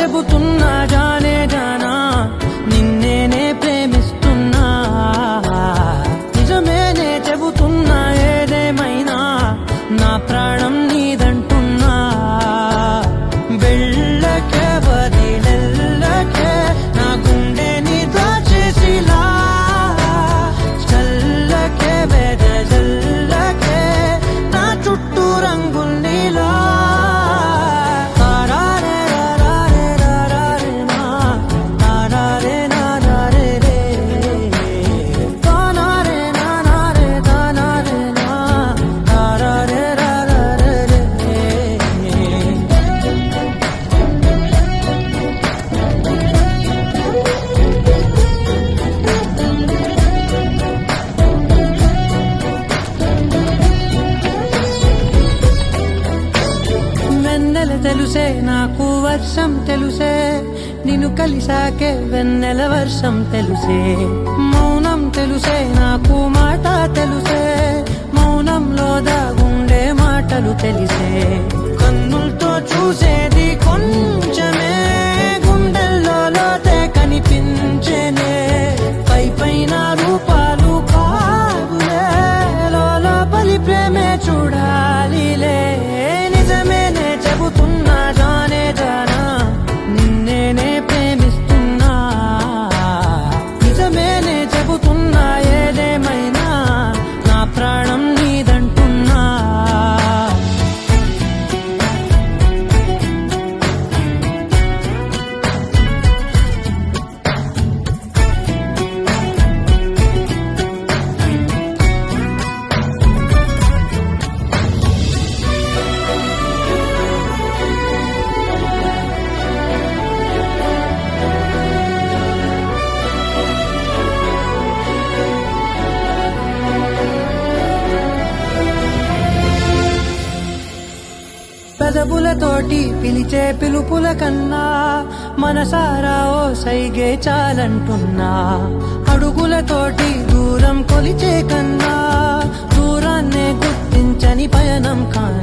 చెబుతున్నా జానే జానా నిన్నేనే ప్రేమిస్తున్నా నిజమేనే చెబుతున్నా ఏదేమైనా నా ప్రాణం నీదంటున్నా వెళ్ళకే వదిలెళ్ళకే నా గుండె నీ దాచేసిలా చల్లకే వెదజల్లకే నా చుట్టూ రంగుల్నిలా తెలుసే నాకు వర్షం తెలుసే నిన్ను కలిసాకే వెన్నెల వర్షం తెలుసే మౌనం తెలుసే నాకు మాట తెలుసే మౌనంలో దాగుండే మాటలు తెలిసే కన్నులతో చూసేది కొంచెమే గుండెల్లో లోతే కనిపించేనే పై పైన రూపాలు కాదులే లోపలి ప్రేమే చూడాలిలే నిజమేనే చెబుతున్నా జానే జానా నిన్నేనే ప్రేమిస్తున్నా నిజమేనే చెబుతున్నా ఏదేమైనా నా ప్రాణం నీదంటున్నా పెదవులతోటి పిలిచే పిలుపుల కన్నా మనసారా ఓ సైగే చాలంటున్నా అడుగులతోటి దూరం కొలిచే కన్నా దూరాన్నే గుర్తించని పయనం కాని